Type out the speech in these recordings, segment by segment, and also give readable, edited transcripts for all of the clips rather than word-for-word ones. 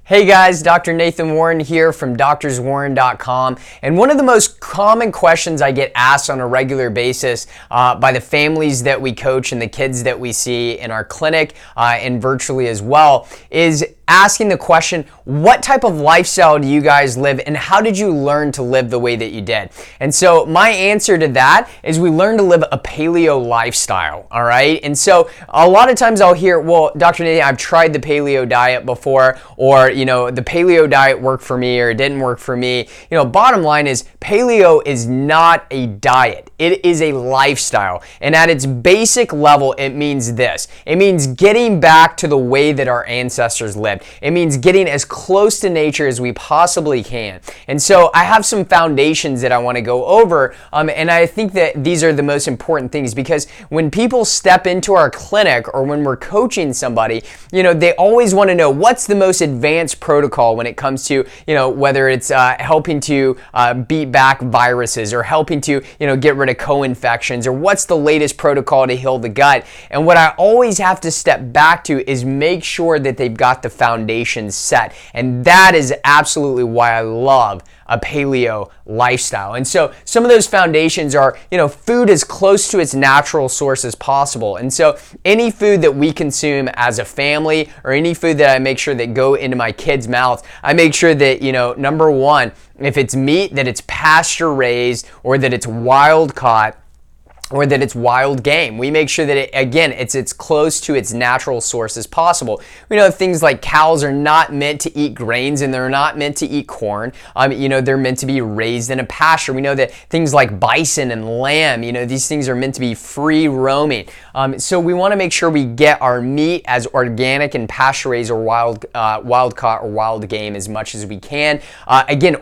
Hey guys, Dr. Nathan Warren here from doctorswarren.com, and one of the most common questions I get asked on a regular basis by the families that we coach and the kids that we see in our clinic and virtually as well is asking the question, what type of lifestyle do you guys live and how did you learn to live the way that you did? And so my answer to that is we learn to live a paleo lifestyle, all right? And so a lot of times I'll hear, well, Dr. Nathan, I've tried the paleo diet before, or, the paleo diet worked for me or it didn't work for me. Bottom line is paleo is not a diet. It is a lifestyle. And at its basic level, it means this. It means getting back to the way that our ancestors lived. It means getting as close to nature as we possibly can. And so I have some foundations that I want to go over, and I think that these are the most important things because when people step into our clinic or when we're coaching somebody, they always want to know what's the most advanced protocol when it comes to, whether it's helping to beat back viruses or helping to, get rid of co-infections, or what's the latest protocol to heal the gut. And what I always have to step back to is make sure that they've got the foundation set. And that is absolutely why I love a paleo lifestyle. And so some of those foundations are, food as close to its natural source as possible. And so any food that we consume as a family or any food that I make sure that go into my kids' mouths, I make sure that, number one, if it's meat, that it's pasture raised or that it's wild caught, or that it's wild game. We make sure that it's close to its natural source as possible. We know things like cows are not meant to eat grains and they're not meant to eat corn. They're meant to be raised in a pasture. We know that things like bison and lamb, these things are meant to be free roaming. So we want to make sure we get our meat as organic and pasture raised or wild caught or wild game as much as we can.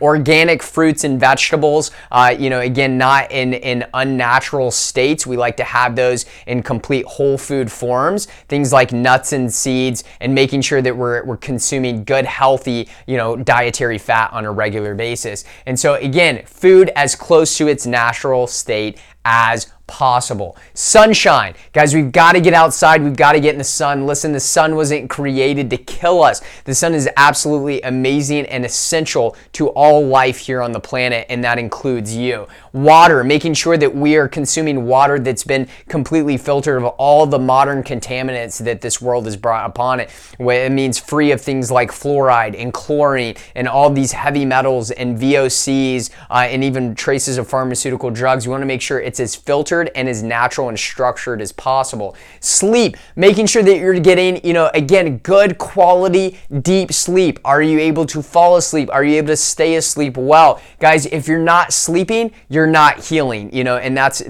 Organic fruits and vegetables, not in unnatural states. We like to have those in complete whole food forms, things like nuts and seeds, and making sure that we're consuming good, healthy, dietary fat on a regular basis. And so again, food as close to its natural state as possible. Sunshine. Guys, we've got to get outside. We've got to get in the sun. Listen, the sun wasn't created to kill us. The sun is absolutely amazing and essential to all life here on the planet, and that includes you. Water, making sure that we are consuming water that's been completely filtered of all the modern contaminants that this world has brought upon it. It means free of things like fluoride and chlorine and all these heavy metals and VOCs and even traces of pharmaceutical drugs. We want to make sure it's as filtered and as natural and structured as possible. Sleep, making sure that you're getting, good quality, deep sleep. Are you able to fall asleep? Are you able to stay asleep well? Guys, if you're not sleeping, you're not healing, and that's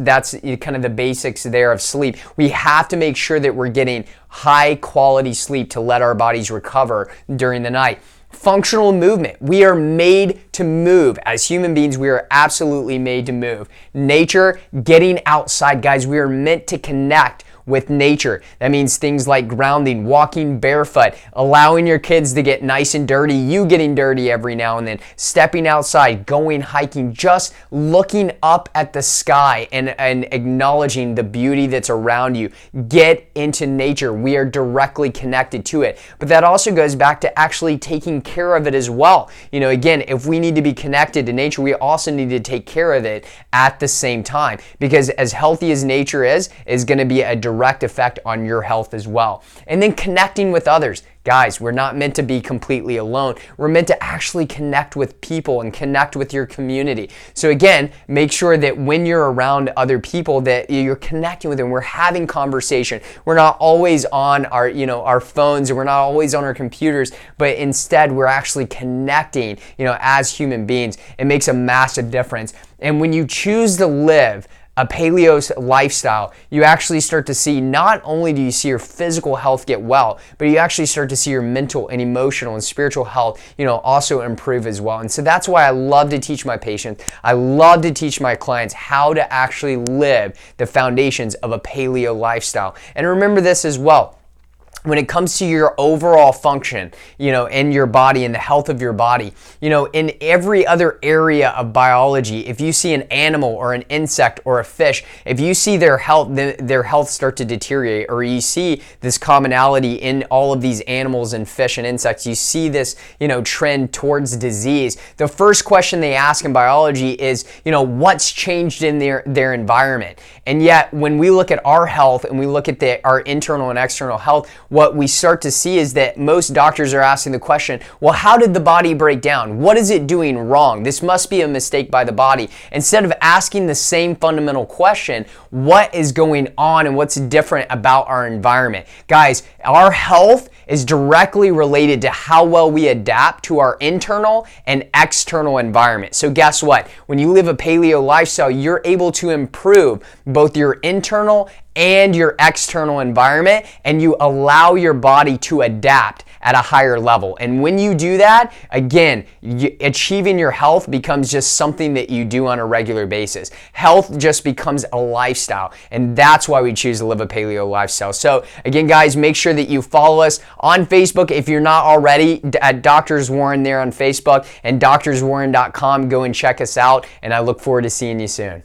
kind of the basics there of sleep. We have to make sure that we're getting high quality sleep to let our bodies recover during the night. Functional movement. We are made to move. As human beings, we are absolutely made to move. Nature, getting outside. Guys, we are meant to connect with nature. That means things like grounding, walking barefoot, allowing your kids to get nice and dirty, you getting dirty every now and then, stepping outside, going hiking, just looking up at the sky and acknowledging the beauty that's around you. Get into nature. We are directly connected to it. But that also goes back to actually taking care of it as well. If we need to be connected to nature, we also need to take care of it at the same time, because as healthy as nature is going to be a direct effect on your health as well. And then connecting with others. Guys, we're not meant to be completely alone. We're meant to actually connect with people and connect with your community. So again, make sure that when you're around other people that you're connecting with them. We're having conversation. We're not always on our phones, and we're not always on our computers, but instead we're actually connecting, as human beings. It makes a massive difference. And when you choose to live a paleo lifestyle, you actually start to see, not only do you see your physical health get well, but you actually start to see your mental and emotional and spiritual health, also improve as well. And so that's why I love to teach my patients. I love to teach my clients how to actually live the foundations of a paleo lifestyle. And remember this as well. when it comes to your overall function, in your body and the health of your body, in every other area of biology, if you see an animal or an insect or a fish, if you see their health start to deteriorate, or you see this commonality in all of these animals and fish and insects, you see this, trend towards disease. The first question they ask in biology is, what's changed in their environment? And yet, when we look at our health and we look at our internal and external health, what we start to see is that most doctors are asking the question, well, how did the body break down? What is it doing wrong? This must be a mistake by the body. Instead of asking the same fundamental question, what is going on and what's different about our environment? Guys, our health is directly related to how well we adapt to our internal and external environment. So guess what? When you live a paleo lifestyle, you're able to improve both your internal and your external environment, and you allow your body to adapt at a higher level. And when you do that, again, achieving your health becomes just something that you do on a regular basis. Health just becomes a lifestyle, and that's why we choose to live a paleo lifestyle. So again, guys, make sure that you follow us on Facebook if you're not already, at Doctors Warren there on Facebook, and doctorswarren.com. Go and check us out, and I look forward to seeing you soon.